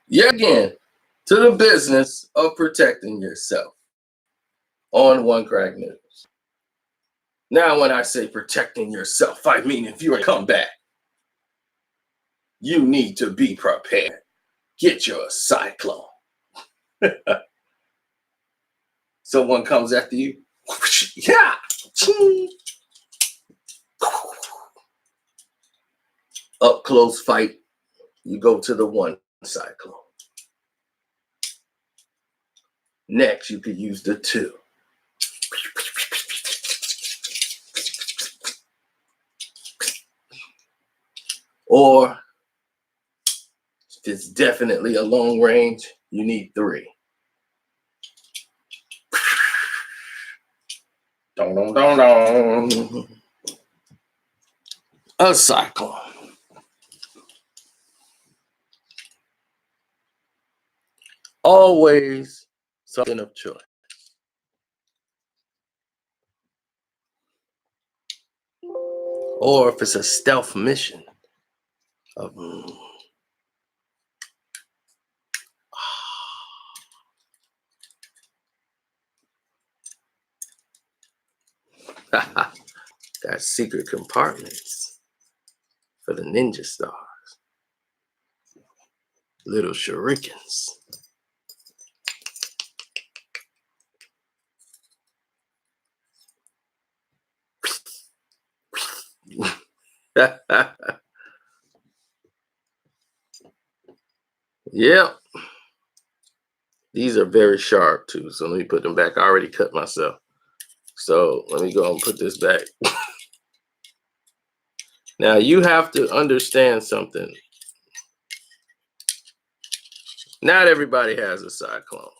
yet again to the business of protecting yourself on Onecraknews. Now, when I say protecting yourself, I mean if you come back, you need to be prepared. Get your cyclone. Someone comes after you. Yeah. Up close fight, you go to the one cyclone. Next, you could use the two. Or if it's definitely a long range, you need three. Dong, dong, dong, dong. A cyclone. Always something of choice. Or if it's a stealth mission of got secret compartments for the ninja stars, little shurikens. Yep. These are very sharp too, so let me put them back. I already cut myself. So let me go and put this back. Now you have to understand something. Not everybody has a cyclone.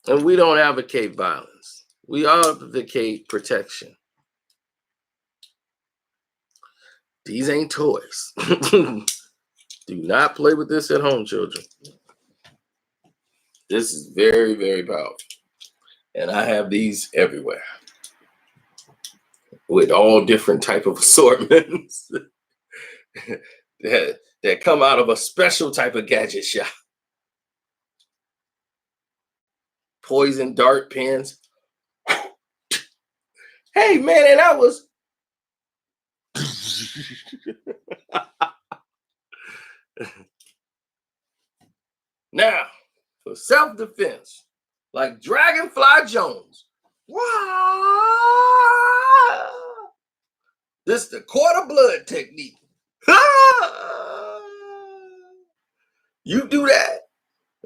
And we don't advocate violence. We advocate protection. These ain't toys. Do not play with this at home, children. This is very, very powerful. And I have these everywhere with all different type of assortments that come out of a special type of gadget shop. Poison dart pens. Hey, man, and I was... Now, for self-defense, like Dragonfly Jones. This is the quarter blood technique. You do that,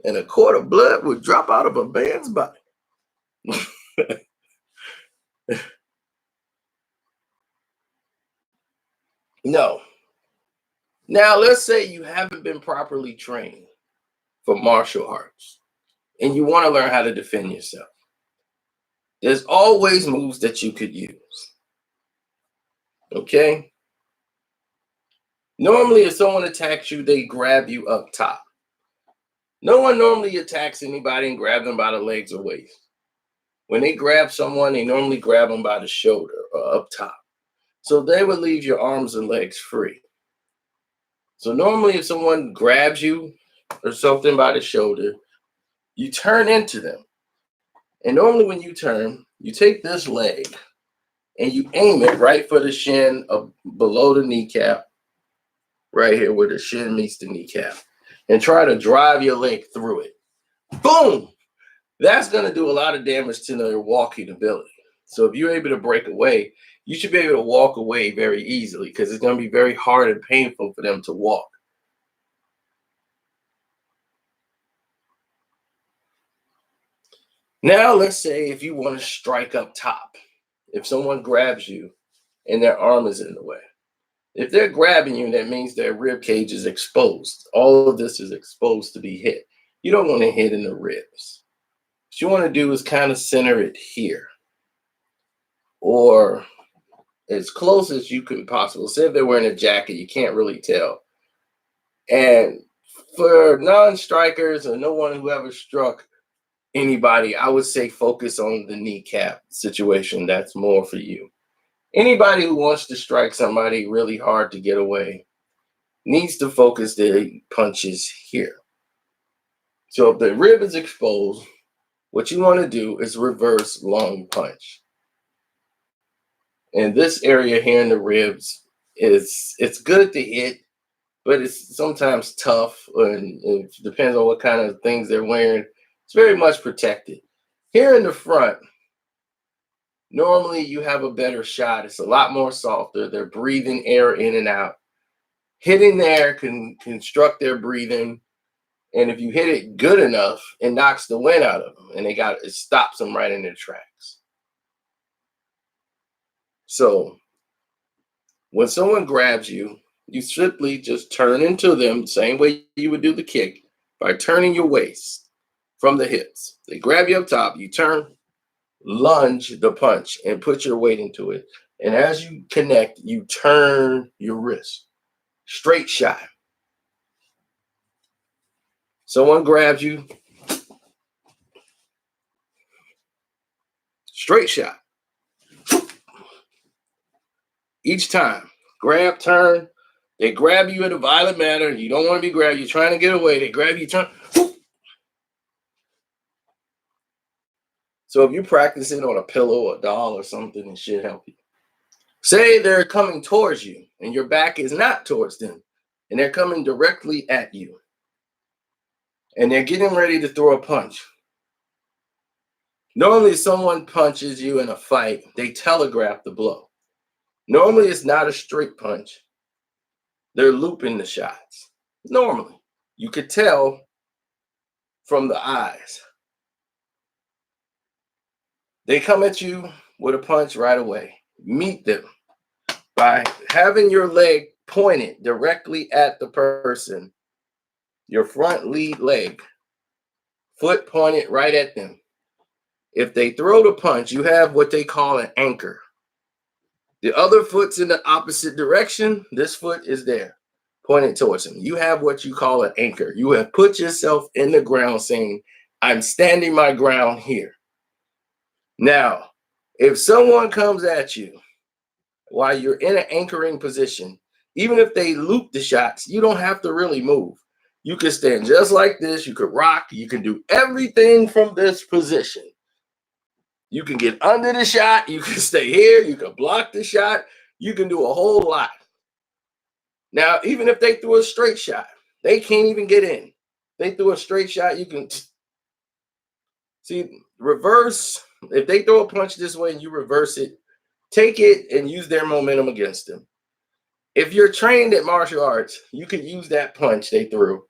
and a quart of blood would drop out of a man's body. No. Now, let's say you haven't been properly trained for martial arts and you want to learn how to defend yourself. There's always moves that you could use. Okay? Normally, if someone attacks you, they grab you up top. No one normally attacks anybody and grab them by the legs or waist. When they grab someone, they normally grab them by the shoulder or up top. So they would leave your arms and legs free. So normally if someone grabs you or something by the shoulder, you turn into them. And normally when you turn, you take this leg and you aim it right for the shin below the kneecap, right here where the shin meets the kneecap, and try to drive your leg through it. Boom! That's going to do a lot of damage to their walking ability. So if you're able to break away, you should be able to walk away very easily because it's going to be very hard and painful for them to walk. Now, let's say if you want to strike up top, if someone grabs you and their arm is in the way, if they're grabbing you, that means their rib cage is exposed. All of this is exposed to be hit. You don't want to hit in the ribs. What you want to do is kind of center it here. Or as close as you can possible. Say if they're wearing a jacket, you can't really tell. And for non-strikers or no one who ever struck anybody, I would say focus on the kneecap situation. That's more for you. Anybody who wants to strike somebody really hard to get away needs to focus their punches here. So if the rib is exposed, what you want to do is reverse lung punch. And this area here in the ribs it's good to hit, but it's sometimes tough, and it depends on what kind of things they're wearing. It's very much protected. Here in the front, normally you have a better shot. It's a lot more softer. They're breathing air in and out. Hitting there can construct their breathing, and if you hit it good enough, it knocks the wind out of them, and it stops them right in their tracks. So when someone grabs you, you simply just turn into them, same way you would do the kick, by turning your waist from the hips. They grab you up top, you turn, lunge the punch, and put your weight into it. And as you connect, you turn your wrist. Straight shot. Someone grabs you, straight shot. Each time, grab, turn. They grab you in a violent manner. You don't want to be grabbed. You're trying to get away. They grab you, turn. So if you practice it on a pillow or a doll or something, it should help you. Say they're coming towards you and your back is not towards them, and they're coming directly at you, and they're getting ready to throw a punch. Normally, someone punches you in a fight, they telegraph the blow. Normally, it's not a straight punch. They're looping the shots. Normally, you could tell from the eyes. They come at you with a punch right away. Meet them by having your leg pointed directly at the person, your front lead leg, foot pointed right at them. If they throw the punch, you have what they call an anchor. The other foot's in the opposite direction. This foot is there, pointed towards them. You have what you call an anchor. You have put yourself in the ground saying, I'm standing my ground here. Now, if someone comes at you while you're in an anchoring position, even if they loop the shots, you don't have to really move. You can stand just like this. You could rock. You can do everything from this position. You can get under the shot. You can stay here. You can block the shot. You can do a whole lot. Now, even if they threw a straight shot, they can't even get in. They threw a straight shot. You can see reverse. If they throw a punch this way and you reverse it, take it and use their momentum against them. If you're trained at martial arts, you could use that punch they threw.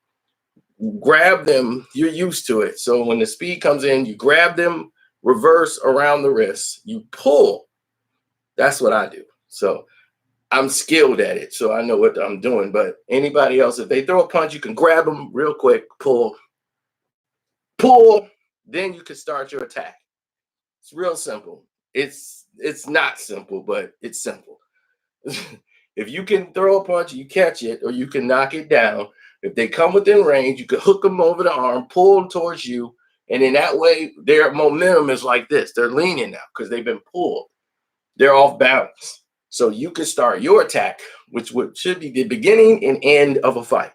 Grab them. You're used to it. So when the speed comes in, you grab them, reverse around the wrist, you pull. That's what I do. So I'm skilled at it, so I know what I'm doing. But anybody else, if they throw a punch, you can grab them real quick, pull, then you can start your attack. It's real simple. It's not simple, but it's simple. If you can throw a punch, you catch it, or you can knock it down. If they come within range, you can hook them over the arm, pull them towards you, and in that way, their momentum is like this. They're leaning now because they've been pulled. They're off balance. So you can start your attack, which should be the beginning and end of a fight.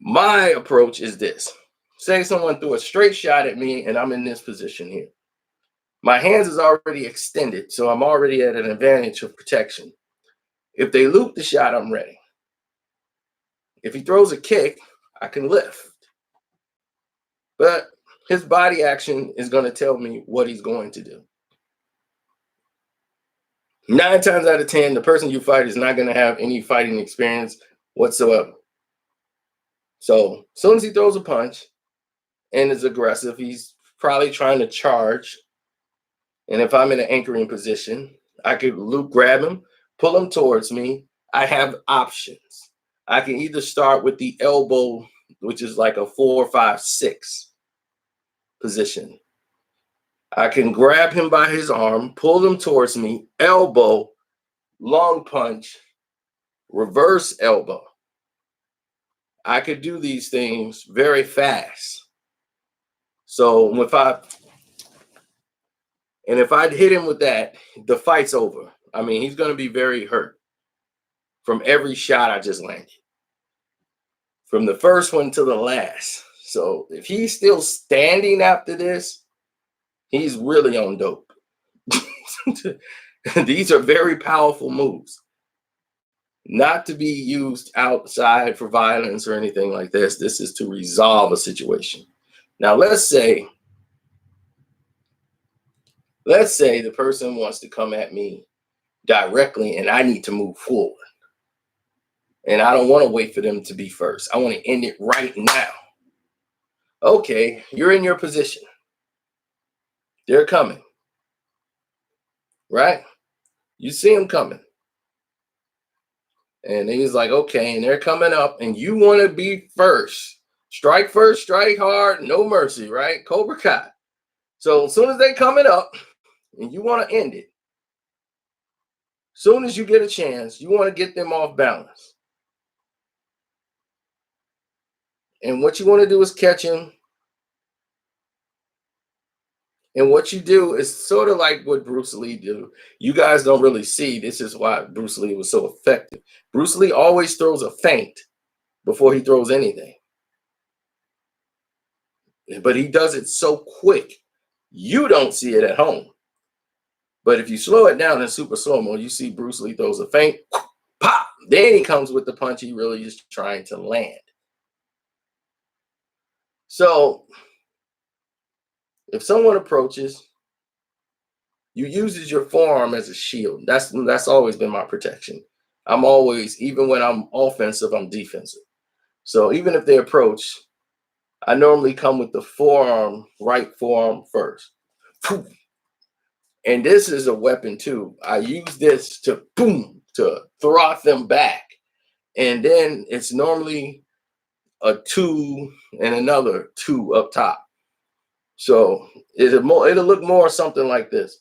My approach is this. Say someone threw a straight shot at me and I'm in this position here. My hands is already extended, so I'm already at an advantage of protection. If they loop the shot, I'm ready. If he throws a kick, I can lift. But his body action is going to tell me what he's going to do. 9 times out of 10, the person you fight is not going to have any fighting experience whatsoever. So as soon as he throws a punch and is aggressive, he's probably trying to charge. And if I'm in an anchoring position, I could grab him, pull him towards me. I have options. I can either start with the elbow, which is like a 4, 5, 6 position. I can grab him by his arm, pull him towards me, elbow, long punch, reverse elbow. I could do these things very fast. So if I hit him with that, the fight's over. I mean, he's going to be very hurt from every shot I just landed, from the first one to the last. So if he's still standing after this, he's really on dope. These are very powerful moves, not to be used outside for violence or anything like this. This is to resolve a situation. Now, let's say the person wants to come at me directly and I need to move forward. And I don't want to wait for them to be first. I want to end it right now. Okay, you're in your position. They're coming, right? You see them coming. And he's like, okay, and they're coming up, and you want to be first. Strike first, strike hard, no mercy, right? Cobra Kai. So as soon as they coming up, and you want to end it, as soon as you get a chance, you want to get them off balance. And what you want to do is catch him. And what you do is sort of like what Bruce Lee do. You guys don't really see. This is why Bruce Lee was so effective. Bruce Lee always throws a feint before he throws anything. But he does it so quick, you don't see it at home. But if you slow it down in super slow-mo, you see Bruce Lee throws a feint, pop. Then he comes with the punch he really is trying to land. So if someone approaches, you uses your forearm as a shield. That's always been my protection. I'm always, even when I'm offensive, I'm defensive. So even if they approach, I normally come with the right forearm first. And this is a weapon too. I use this to throw them back. And then it's normally a 2 and another 2 up top. So it'll look more something like this.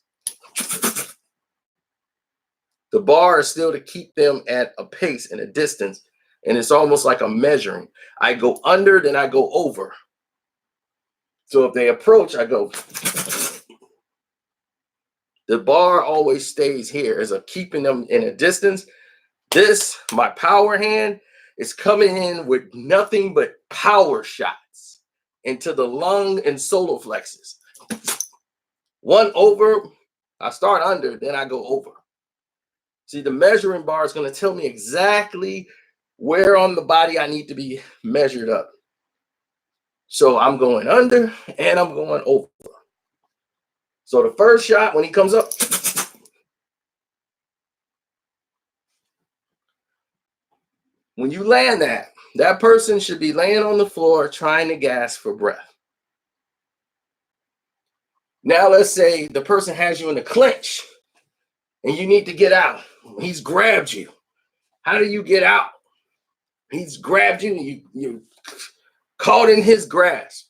The bar is still to keep them at a pace and a distance. And it's almost like I'm measuring. I go under, then I go over. So if they approach, I go. The bar always stays here as a keeping them in a distance. This, my power hand, is coming in with nothing but power shots into the lung and solar flexes. One over, I start under, then I go over. See, the measuring bar is going to tell me exactly where on the body I need to be measured up. So I'm going under and I'm going over. So the first shot, when he comes up, when you land that person should be laying on the floor trying to gasp for breath. Now let's say the person has you in a clinch and you need to get out. He's grabbed you. How do you get out? He's grabbed you and you're caught in his grasp.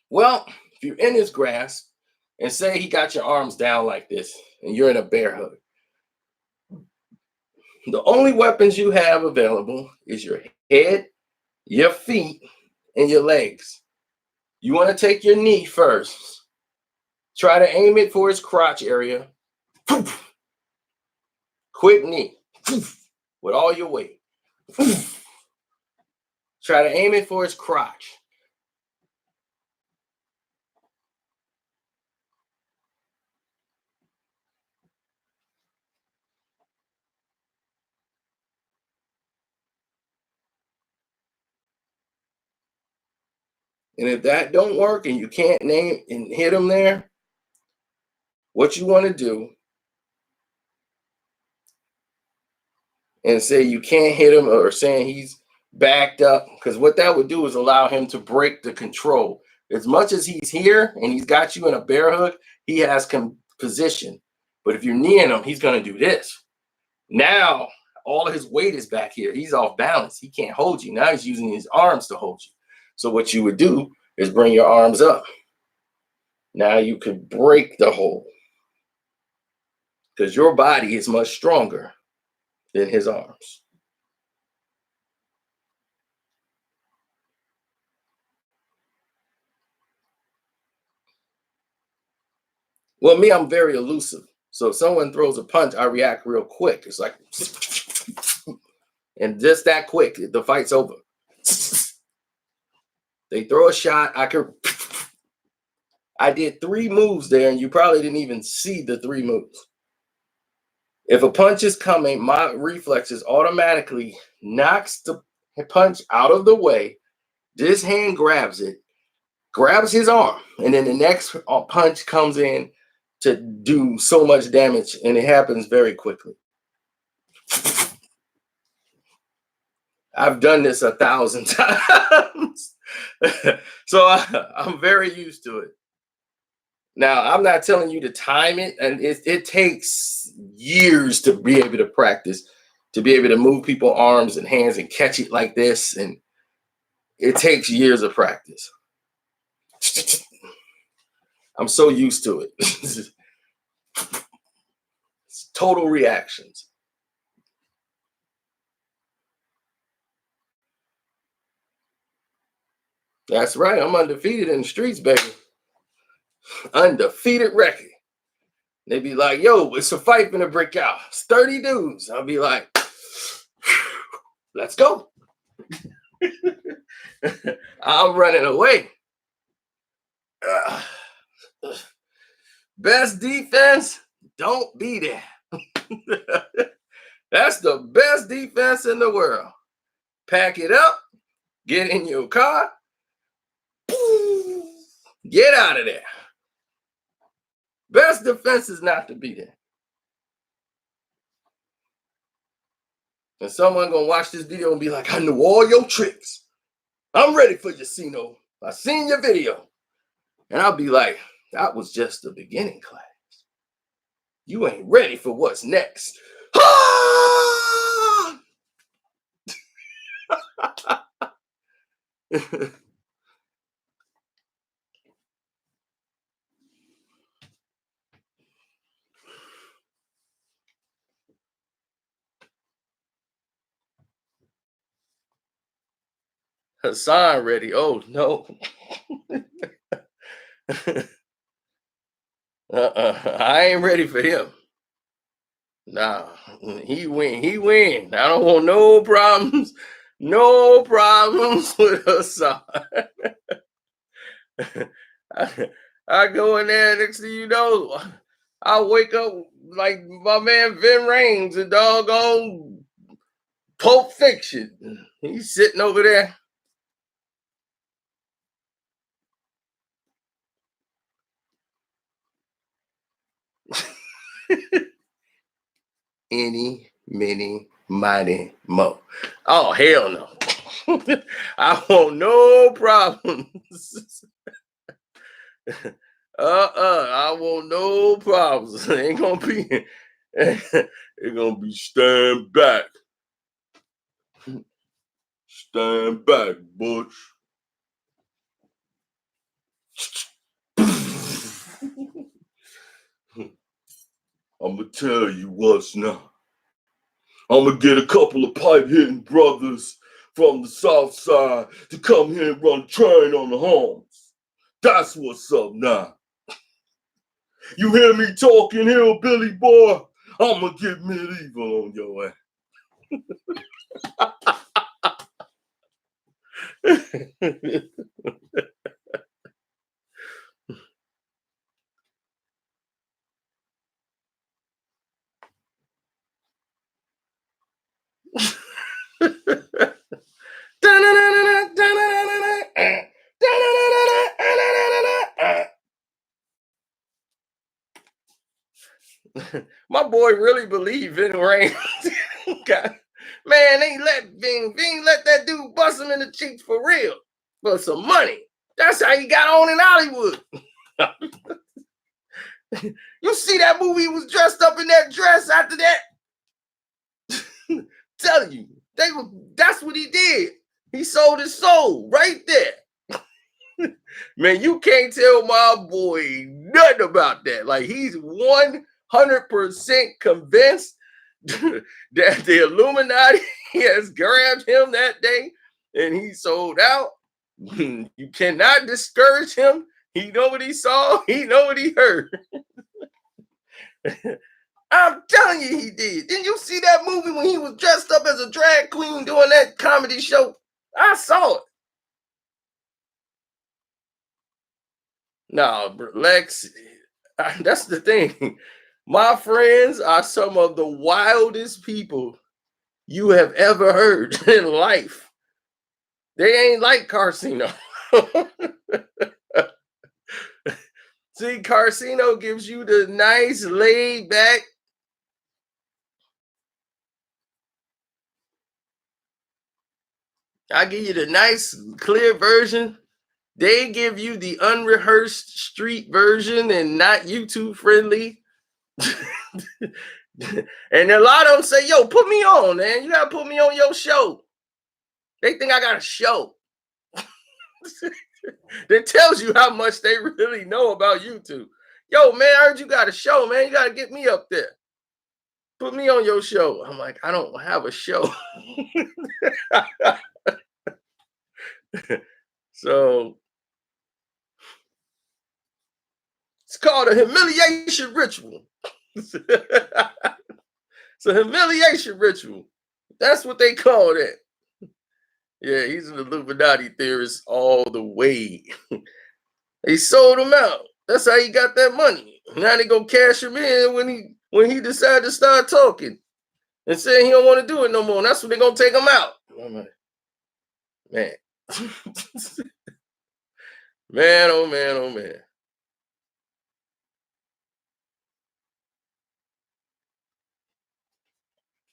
Well, if you're in his grasp and say he got your arms down like this and you're in a bear hug, the only weapons you have available is your head, your feet, and your legs. You want to take your knee first. Try to aim it for his crotch area. Quick knee with all your weight. Try to aim it for his crotch. And if that don't work and you can't name and hit him there, what you want to do and say you can't hit him or saying he's backed up, because what that would do is allow him to break the control. As much as he's here and he's got you in a bear hug, he has position. But if you're kneeing him, he's going to do this. Now, all of his weight is back here. He's off balance. He can't hold you. Now he's using his arms to hold you. So what you would do is bring your arms up. Now you could break the hold because your body is much stronger than his arms. Well, me, I'm very elusive. So if someone throws a punch, I react real quick. It's like, and just that quick, the fight's over. They throw a shot, I did 3 moves there, and you probably didn't even see the 3 moves. If a punch is coming, my reflexes automatically knocks the punch out of the way. This hand grabs it, grabs his arm, and then the next punch comes in to do so much damage, and it happens very quickly. I've done this 1,000 times. So I'm very used to it. Now, I'm not telling you to time it, and it takes years to be able to practice, to be able to move people's arms and hands and catch it like this, and it takes years of practice. I'm so used to it. It's total reactions. That's right. I'm undefeated in the streets, baby. Undefeated record. They be like, yo, it's a fight gonna break out. It's 30 dudes. I'll be like, let's go. I'm running away. Best defense, don't be there. That's the best defense in the world. Pack it up, get in your car, get out of there. Best defense is not to be there. And someone gonna watch this video and be like, I know all your tricks. I'm ready for your Cino. I seen your video. And I'll be like, that was just the beginning, class. You ain't ready for what's next. Hassan ready. Oh no. I ain't ready for him. Nah, he win. I don't want no problems. No problems with Hassan. I go in there, next thing you know, I wake up like my man Vin Rames, a doggone Pulp Fiction. He's sitting over there. Any, many, mighty, mo. Oh, hell no. I want no problems. I want no problems. It ain't gonna be, it's gonna be stand back. Stand back, Butch. I'm gonna tell you what's now. I'm gonna get a couple of pipe hitting brothers from the south side to come here and run train on the homes. That's what's up now. You hear me talking, hillbilly boy? I'm gonna get medieval on your ass. My boy really believed Vin Rames. Man, they let Vin let that dude bust him in the cheeks for real, for some money. That's how he got on in Hollywood. You see that movie? He was dressed up in that dress after that. Tell you, that's what he did. He sold his soul right there. Man, you can't tell my boy nothing about that. Like he's 100% convinced that the Illuminati has grabbed him that day and he sold out. You cannot discourage him. He know what he saw. He know what he heard. I'm telling you, he did. Didn't you see that movie when he was dressed up as a drag queen doing that comedy show? I saw it. No, Lex, that's the thing. My friends are some of the wildest people you have ever heard in life. They ain't like Karceno. See, Karceno gives you the nice laid back. I give you the nice clear version. They give you the unrehearsed street version and not YouTube friendly. And a lot of them say, yo, put me on, man. You gotta put me on your show. They think I got a show. That tells you how much they really know about YouTube. Yo, man, I heard you got a show, man. You gotta get me up there. Put me on your show. I'm like, I don't have a show. So it's called a humiliation ritual. It's a humiliation ritual. That's what they call that. Yeah, he's an Illuminati theorist all the way. They sold him out. That's how he got that money. Now they gonna cash him in when he decided to start talking and saying he don't want to do it no more. And that's when they're gonna take him out. I'm like, man. Man, oh man, oh man.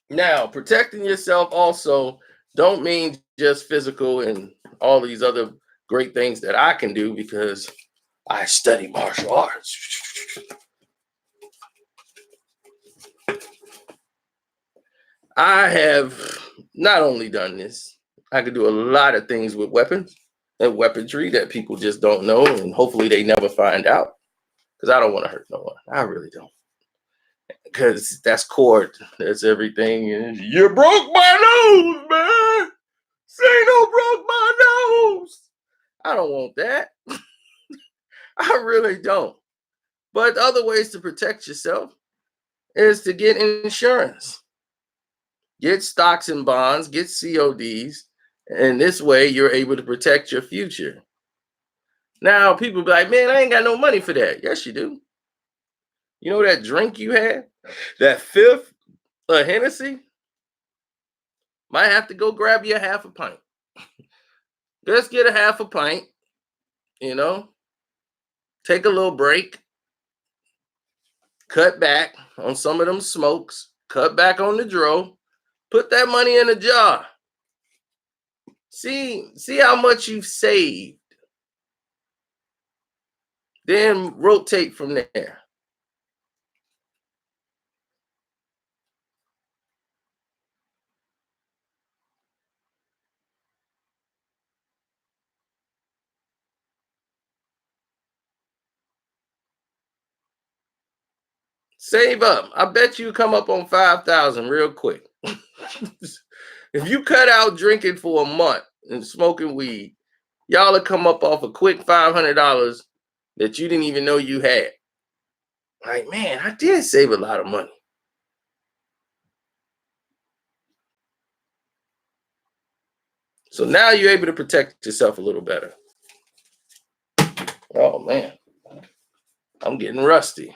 Now, protecting yourself also don't mean just physical and all these other great things that I can do because I study martial arts. I have not only done this, I can do a lot of things with weapons and weaponry that people just don't know, and hopefully they never find out because I don't want to hurt no one. I really don't. Because that's court, that's everything. You broke my nose, man. Say no broke my nose. I don't want that. I really don't. But other ways to protect yourself is to get insurance. Get stocks and bonds, get CODs, and this way you're able to protect your future. Now, people be like, man, I ain't got no money for that. Yes, you do. You know that drink you had? That fifth Hennessy? Might have to go grab you a half a pint. Just get a half a pint, you know, take a little break, cut back on some of them smokes, cut back on the dro, put that money in a jar. See how much you've saved. Then rotate from there. Save up. I bet you come up on 5,000 real quick. If you cut out drinking for a month and smoking weed, y'all will come up off a quick $500 that you didn't even know you had. Like, man, I did save a lot of money. So now you're able to protect yourself a little better. Oh man, I'm getting rusty.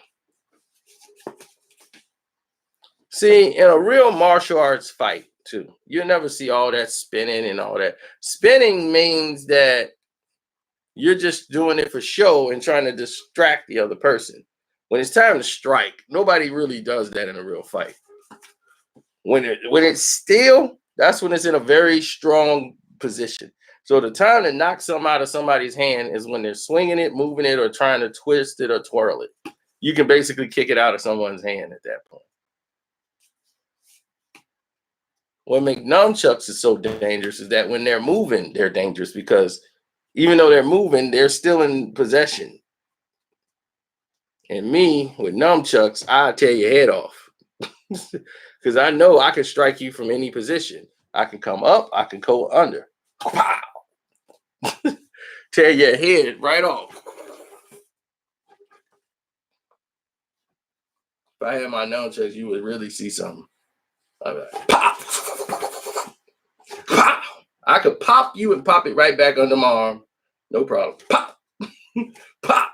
See, in a real martial arts fight, too, you'll never see all that spinning and all that. Spinning means that you're just doing it for show and trying to distract the other person. When it's time to strike, nobody really does that in a real fight. When it's still, that's when it's in a very strong position. So the time to knock something out of somebody's hand is when they're swinging it, moving it, or trying to twist it or twirl it. You can basically kick it out of someone's hand at that point. What makes nunchucks is so dangerous is that when they're moving, they're dangerous because Even though they're moving, they're still in possession. And me with nunchucks, I'll tear your head off. Because I know I can strike you from any position. I can come up, I can go under. Pow! Tear your head right off. If I had my nunchucks, you would really see something. I'd be like, pop! Pop! I could pop you and pop it right back under my arm. No problem. Pop! Pop!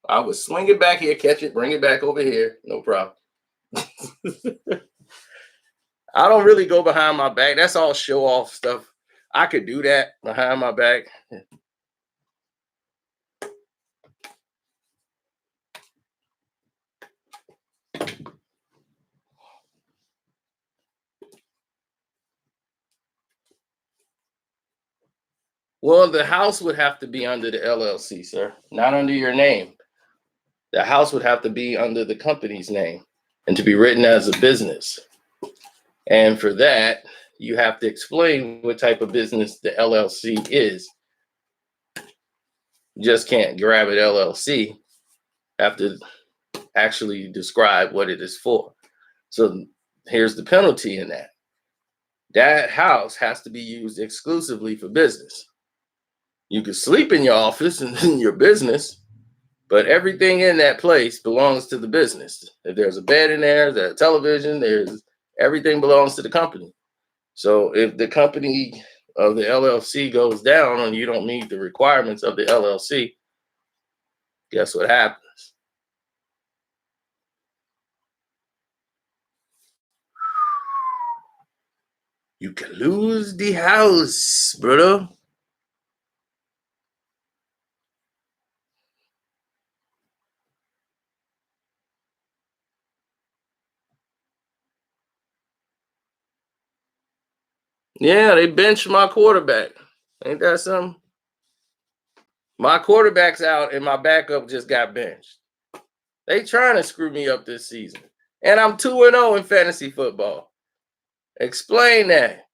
I would swing it back here, catch it, bring it back over here. No problem. I don't really go behind my back. That's all show off stuff. I could do that behind my back. Well, the house would have to be under the LLC, sir, not under your name. The house would have to be under the company's name and to be written as a business. And for that, you have to explain what type of business the LLC is. You just can't grab it LLC. Have to actually describe what it is for. So here's the penalty in that. That house has to be used exclusively for business. You can sleep in your office and in your business, but everything in that place belongs to the business. If there's a bed in there, there's a television, everything belongs to the company. So if the company of the LLC goes down and you don't meet the requirements of the LLC, guess what happens? You can lose the house, brother. Yeah, they benched my quarterback. Ain't that something? My quarterback's out and my backup just got benched. They trying to screw me up this season. And I'm 2-0 in fantasy football. Explain that.